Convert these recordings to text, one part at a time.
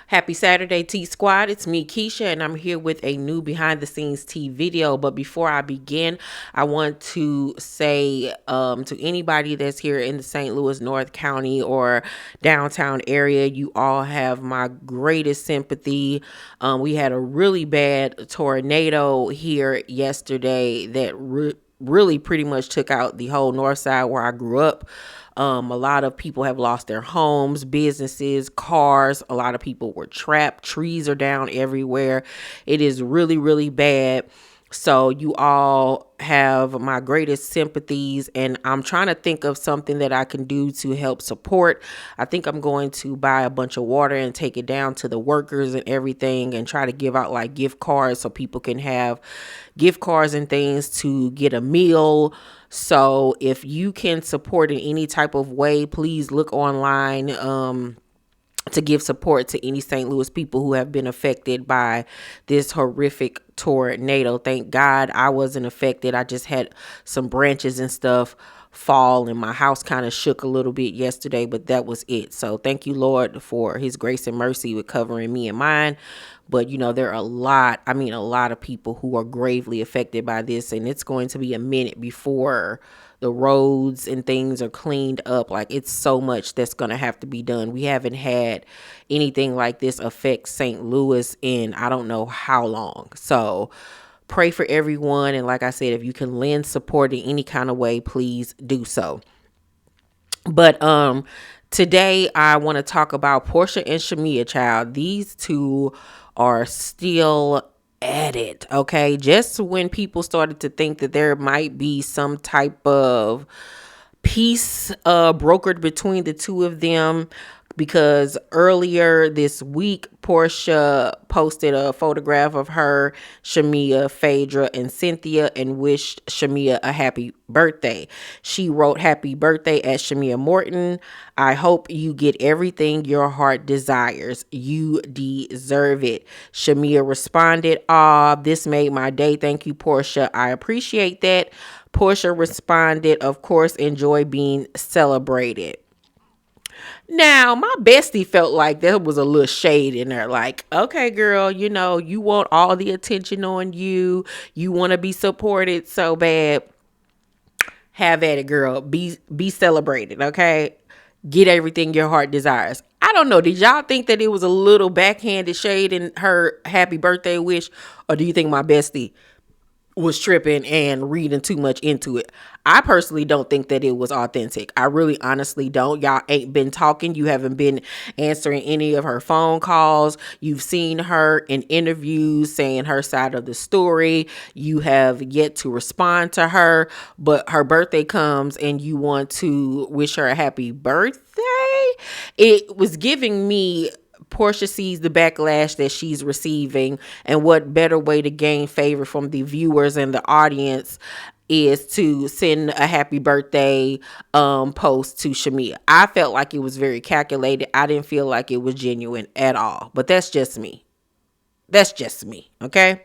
Happy Saturday, T Squad. It's me, Keisha, and I'm here with a new behind the scenes tea video. But before I begin, I want to say to anybody that's here in the St. Louis, North County or downtown area, you all have my greatest sympathy. We had a really bad tornado here yesterday that really pretty much took out the whole north side where I grew up. A lot of people have lost their homes, businesses, cars. A lot of people were trapped. Trees are down everywhere. It is really, really bad. So you all have my greatest sympathies, and I'm trying to think of something that I can do to help support. I think I'm going to buy a bunch of water and take it down to the workers and everything and try to give out like gift cards so people can have gift cards and things to get a meal. So if you can support in any type of way, please look online to give support to any St. Louis people who have been affected by this horrific tornado. Thank God I wasn't affected. I just had some branches and stuff fall and my house kind of shook a little bit yesterday, but that was it. So thank you, Lord, for his grace and mercy with covering me and mine. But, there are a lot of people who are gravely affected by this, and it's going to be a minute before the roads and things are cleaned up. Like, it's so much that's going to have to be done. We haven't had anything like this affect St. Louis in I don't know how long. So pray for everyone. And like I said, if you can lend support in any kind of way, please do so. But today I want to talk about Porsha and Shamea, child. These two are still at it, okay? Just when people started to think that there might be some type of peace brokered between the two of them, because earlier this week, Porsha posted a photograph of her, Shamea, Phaedra, and Cynthia and wished Shamea a happy birthday. She wrote, "Happy birthday at Shamea Morton. I hope you get everything your heart desires. You deserve it." Shamea responded, "Aw, this made my day. Thank you, Porsha. I appreciate that." Porsha responded, "Of course, enjoy being celebrated." Now, my bestie felt like there was a little shade in there. Like, okay, girl, you want all the attention on you. You want to be supported so bad. Have at it, girl. Be celebrated, okay? Get everything your heart desires. I don't know. Did y'all think that it was a little backhanded shade in her happy birthday wish? Or do you think my bestie was tripping and reading too much into it? I personally don't think that it was authentic. I really honestly don't. Y'all ain't been talking. You haven't been answering any of her phone calls. You've seen her in interviews saying her side of the story. You have yet to respond to her, but her birthday comes and you want to wish her a happy birthday. It was giving me Porsha sees the backlash that she's receiving, and what better way to gain favor from the viewers and the audience is to send a happy birthday post to Shamea. I felt like it was very calculated. I didn't feel like it was genuine at all, but that's just me. Okay?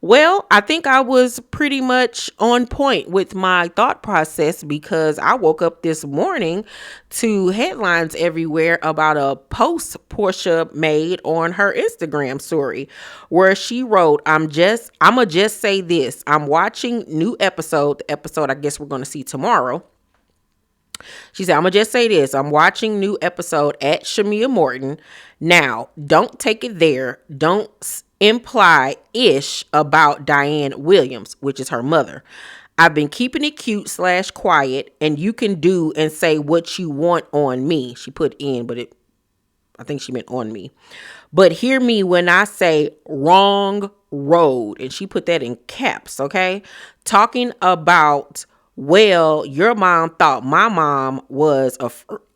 Well, I think I was pretty much on point with my thought process, because I woke up this morning to headlines everywhere about a post Porsha made on her Instagram story where she wrote, I'ma just say this. I'm watching new episode, the episode I guess we're going to see tomorrow. She said, "I'ma just say this. I'm watching new episode at Shamea Morton. Now, don't take it there. Don't imply ish about Diane Williams," which is her mother. "I've been keeping it cute / quiet, and you can do and say what you want on me." She put in, but I think she meant on me. "But hear me when I say wrong road." And she put that in caps, okay? Talking about, well, your mom thought my mom was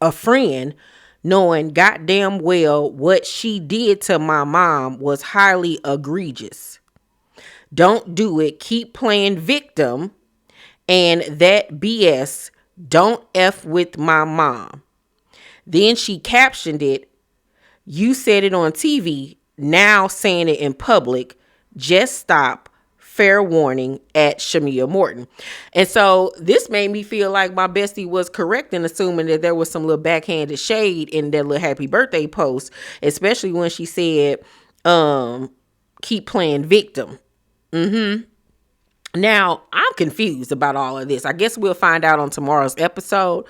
a friend, knowing goddamn well what she did to my mom was highly egregious. Don't do it. Keep playing victim. And that BS, don't F with my mom. Then she captioned it, "You said it on TV, now saying it in public. Just stop. fair warning at Shamea Morton. And so this made me feel like my bestie was correct in assuming that there was some little backhanded shade in that little happy birthday post, especially when she said, keep playing victim. Now, I'm confused about all of this. I guess we'll find out on tomorrow's episode.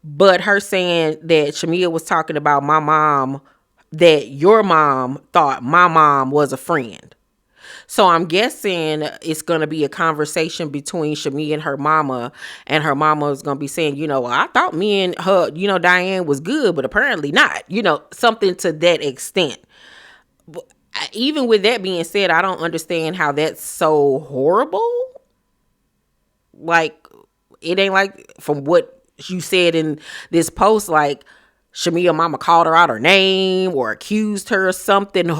But her saying that Shamea was talking about my mom, that your mom thought my mom was a friend. So I'm guessing it's going to be a conversation between Shamea and her mama is going to be saying, well, I thought me and her, Diane was good, but apparently not, something to that extent. Even with that being said, I don't understand how that's so horrible. Like, it ain't like, from what you said in this post, like Shamea mama called her out her name or accused her of something,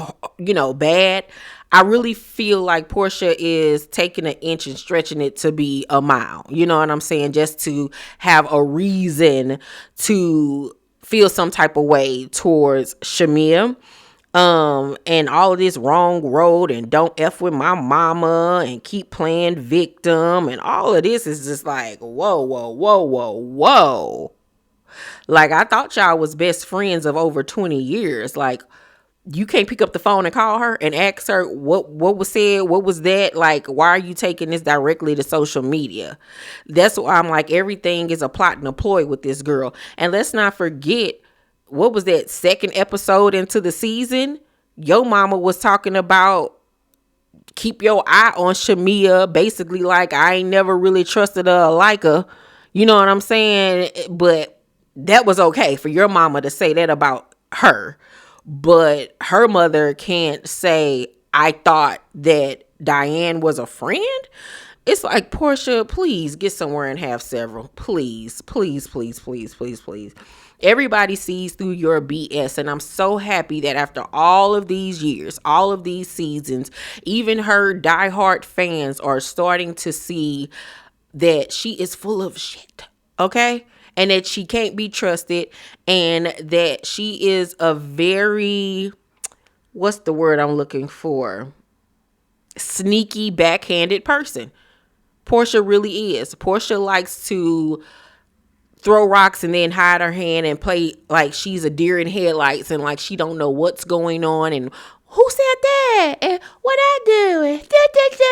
bad. I really feel like Porsha is taking an inch and stretching it to be a mile. You know what I'm saying? Just to have a reason to feel some type of way towards Shamea. And all of this wrong road and don't F with my mama and keep playing victim and all of this is just like, whoa. Like, I thought y'all was best friends of over 20 years. Like, you can't pick up the phone and call her and ask her what was said, what was that? Like, why are you taking this directly to social media? That's why I'm like, everything is a plot and a ploy with this girl. And let's not forget, what was that second episode into the season? Your mama was talking about keep your eye on Shamea, basically like I ain't never really trusted her or like her. You know what I'm saying? But that was okay for your mama to say that about her. But her mother can't say, I thought that Diane was a friend. It's like, Porsha, please get somewhere and have several. Please. Everybody sees through your BS. And I'm so happy that after all of these years, all of these seasons, even her diehard fans are starting to see that she is full of shit. Okay? And that she can't be trusted. And that she is a very, what's the word I'm looking for? Sneaky, backhanded person. Porsha really is. Porsha likes to throw rocks and then hide her hand and play like she's a deer in headlights and like she don't know what's going on and who said that and what I do.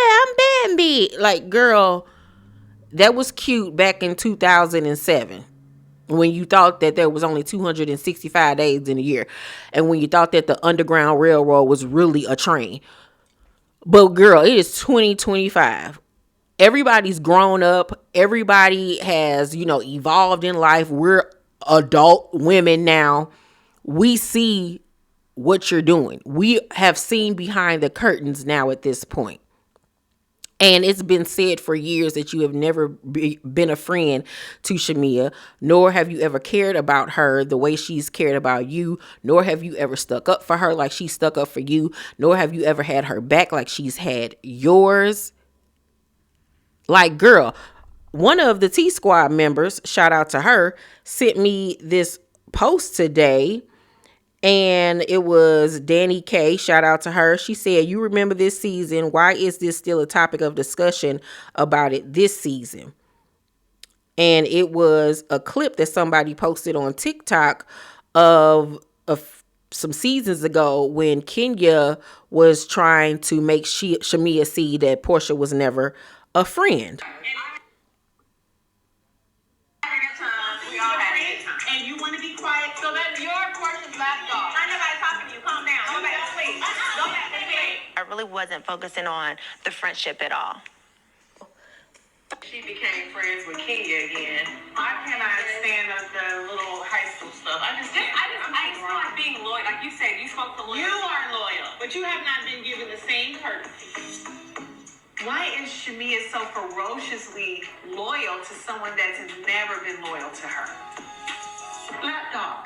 I'm Bambi. Like, girl, that was cute back in 2007 when you thought that there was only 265 days in a year and when you thought that the Underground Railroad was really a train. But girl, it is 2025. Everybody's grown up. Everybody has, evolved in life. We're adult women now. We see what you're doing. We have seen behind the curtains now at this point. And it's been said for years that you have never been a friend to Shamea, nor have you ever cared about her the way she's cared about you, nor have you ever stuck up for her like she stuck up for you, nor have you ever had her back like she's had yours. Like, girl, one of the T Squad members, shout out to her, sent me this post today. And it was Danny K. Shout out to her. She said, you remember this season. Why is this still a topic of discussion about it this season? And it was a clip that somebody posted on TikTok of some seasons ago when Kenya was trying to make Shamea see that Porsha was never a friend. And you want to be quiet, so that's your Porsha's lapdog. I nobody talking to you. Calm down. Go back to sleep. Go back to sleep. I really wasn't focusing on the friendship at all. She became friends with Kenya again. I cannot stand the little high school stuff. I still like being loyal. Like you said, you spoke to loyal. You are loyal, but you have not been given the same courtesy. Why is Shamea so ferociously loyal to someone that has never been loyal to her? Lapdog.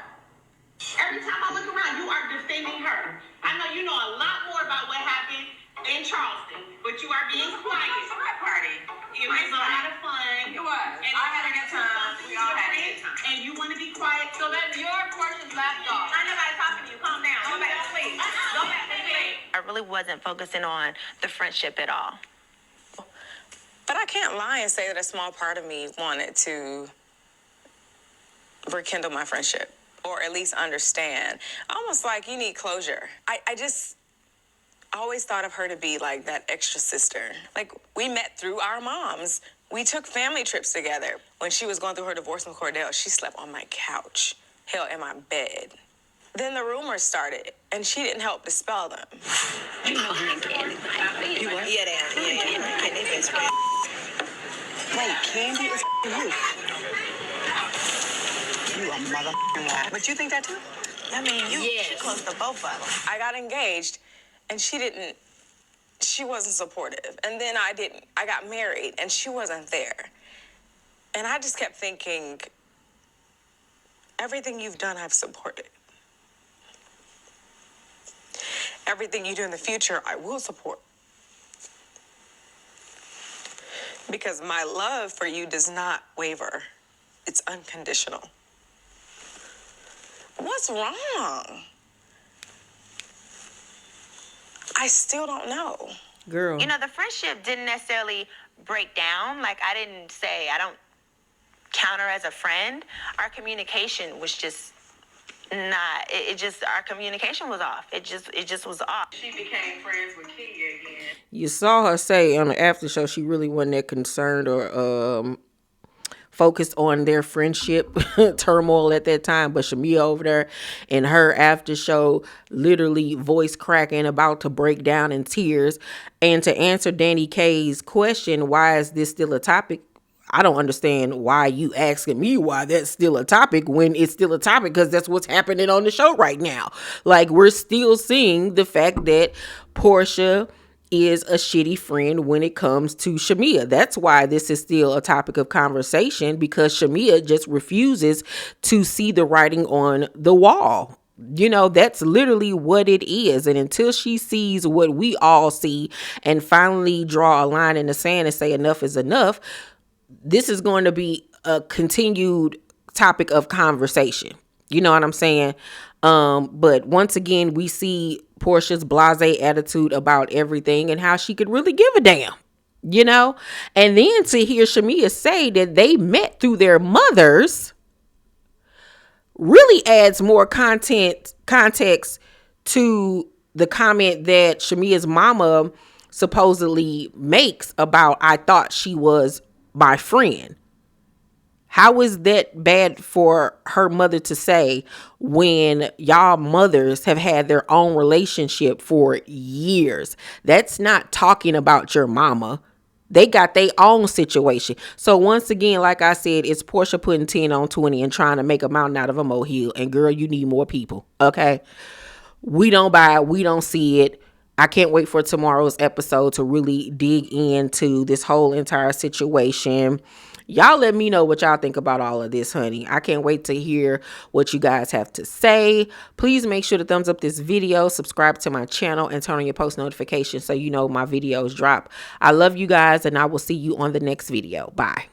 Every time I look around, you are defending her. I know you know a lot more about what happened in Charleston, but you are being quiet. It was a frat party. It was a lot of fun. It was. And I had a good time. We all had a good time. And you want to be quiet, so that's your Porsha's lapdog. I nobody talking to you. Calm down. Go back to sleep. Go back to sleep. I really wasn't focusing on the friendship at all. But I can't lie and say that a small part of me wanted to rekindle my friendship, or at least understand. Almost like you need closure. I just always thought of her to be like that extra sister. Like, we met through our moms. We took family trips together. When she was going through her divorce from Cordell, she slept on my couch, hell, in my bed. Then the rumors started, and she didn't help dispel them. You know you and Candy. You what? Yeah, they are. Yeah. Candy best friend. Wait, Candy is you. You a mother lie. But you think that too? I mean, she close to both of them. I got engaged, and she wasn't supportive. And then I got married, and she wasn't there. And I just kept thinking, everything you've done, I've supported. Everything you do in the future, I will support. Because my love for you does not waver. It's unconditional. What's wrong? I still don't know. Girl. You know, the friendship didn't necessarily break down. Like, I didn't say I don't count her as a friend. Our communication was just not, our communication was off. It just was off. She became friends with Kenya again. You saw her say on the after show she really wasn't that concerned or focused on their friendship turmoil at that time, but Shamea over there in her after show, literally voice cracking, about to break down in tears. And to answer Danny K's question, why is this still a topic? I don't understand why you asking me why that's still a topic when it's still a topic, because that's what's happening on the show right now. Like, we're still seeing the fact that Porsha is a shitty friend when it comes to Shamea. That's why this is still a topic of conversation, because Shamea just refuses to see the writing on the wall. You know, that's literally what it is. And until she sees what we all see and finally draw a line in the sand and say enough is enough, this is going to be a continued topic of conversation. You know what I'm saying? But once again, we see Porsha's blasé attitude about everything and how she could really give a damn, you know? And then to hear Shamea say that they met through their mothers really adds more context to the comment that Shamea's mama supposedly makes about, I thought she was my friend. How is that bad for her mother to say when y'all mothers have had their own relationship for years? That's not talking about your mama. They got their own situation. So once again, like I said, it's Porsha putting 10 on 20 and trying to make a mountain out of a molehill. And girl, you need more people. Okay. We don't buy it. We don't see it. I can't wait for tomorrow's episode to really dig into this whole entire situation. Y'all let me know what y'all think about all of this, honey. I can't wait to hear what you guys have to say. Please make sure to thumbs up this video, subscribe to my channel, and turn on your post notifications so you know my videos drop. I love you guys, and I will see you on the next video. Bye.